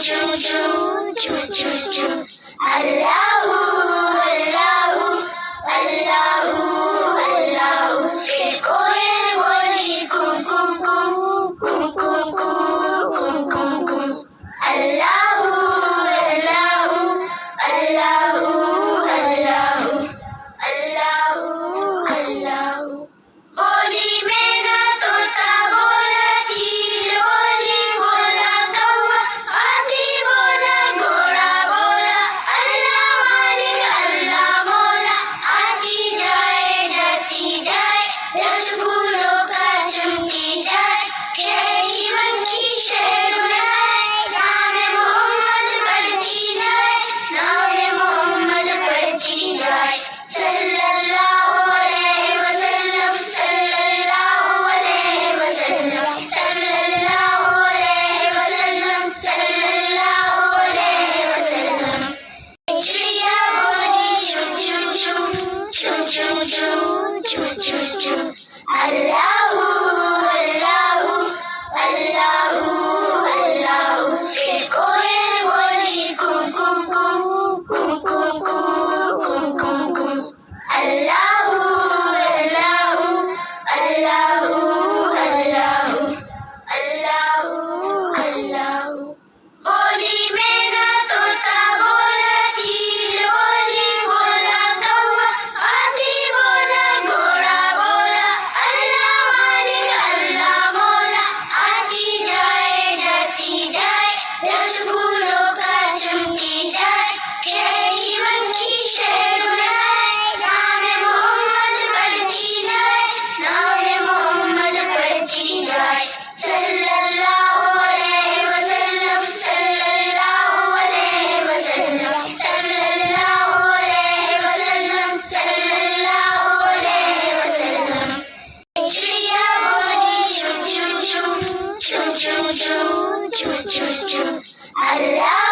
choo choo, choo choo choo. Allahu, Allahu, Allahu, Allahu. फिर कोयल बोली कू कू कू, कू कू कू, कू कू कू. Allahu, Allahu, Allahu, Allahu, Allahu, Allahu. बोली मैना तोता बोला चील बोली बोला कौवा हाथी बोला घोड़ा बोला अल्लाह मालिक अल्लाह मौला आती जाए जाती जाए रसगुल्लों का चमकी जाए शहर की बनकी शहर बनाए नामे मोहम्मद पढ़ती जाए नामे मोहम्मद पढ़ती जाए सल्लल्लाहु अलैहि वसल्लम सल्लल्लाहु अलैहि वसल्लम सल्लल्लाहु अलैहि वसल्लम सल्लल्लाहु अलैहि वसल्लम. चिड़िया बोली चू चू चू, चू चू चू, चू चू चू. Allahu, Allahu, Allahu, Allahu. फिर कोयल बोली कू कू कू, कू कू कू, कू कू कू. Allahu, Allahu, Allahu, Allahu, Allahu, Allahu. बोली मैना तोता बोला चील बोली बोला कौवा हाथी बोला घोड़ा बोला अल्लाह मालिक अल्लाह मौला आती जाए जाती जाए रसगुल्लों का चमकी जाए शहर की बनकी शहर बनाए नामे मोहम्मद पढ़ती जाए नामे मोहम्मद पढ़ती जाए सल्लल्लाहु अलैहि वसल्लम सल्लल्लाहु अलैहि वसल्लम सल्लल्लाहु अलैहि वसल्लम सल्लल्लाहु अलैहि वसल्लम. चिड़िया बोली चू चू चू, चू चू चू, चू चू चू. अल्लाह